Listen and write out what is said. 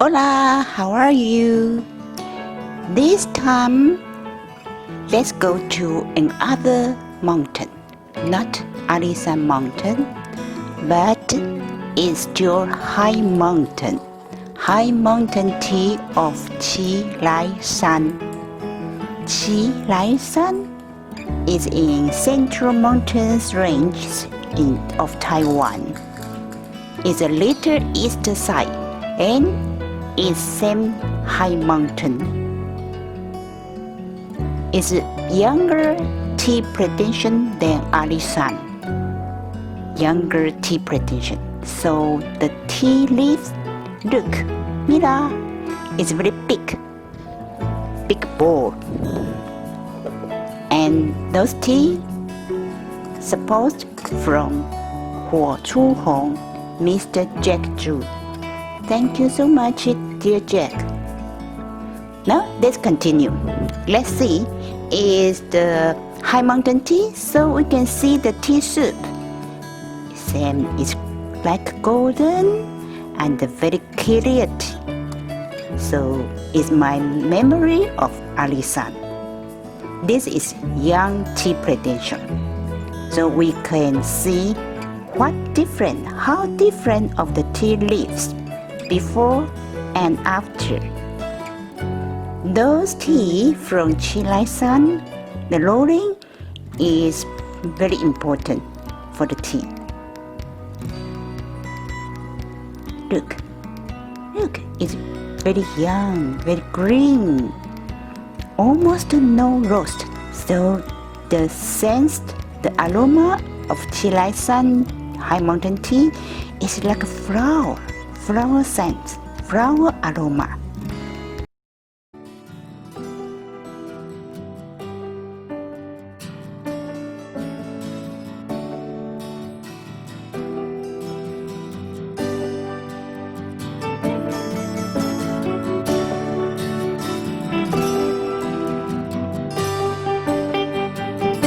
Hola, how are you? This time, let's go to another mountain. Not Alisan Mountain, but it's still high mountain. High mountain tea of Chi Lai San. Chi Lai San is in Central Mountains Range of Taiwan. It's a little east side and is same high mountain. It's a younger tea plantation than Alisan. Younger tea plantation. So the tea leaves, look, mira, it's very big bowl. And those tea supposed from Huo Chu Hong, Mr. Jack Zhu. Thank you so much, dear Jack. Now let's continue. Let's see, is the high mountain tea, so we can see the tea soup. Same is like golden and very clear tea. So it's my memory of Alisan. This is young tea plantation. So we can see how different of the tea leaves before and after. Those tea from Chi Lai San, the rolling is very important for the tea. Look, it's very young, very green, almost no roast. So the scent, the aroma of Chi Lai San high mountain tea is like a flower scent, flower aroma.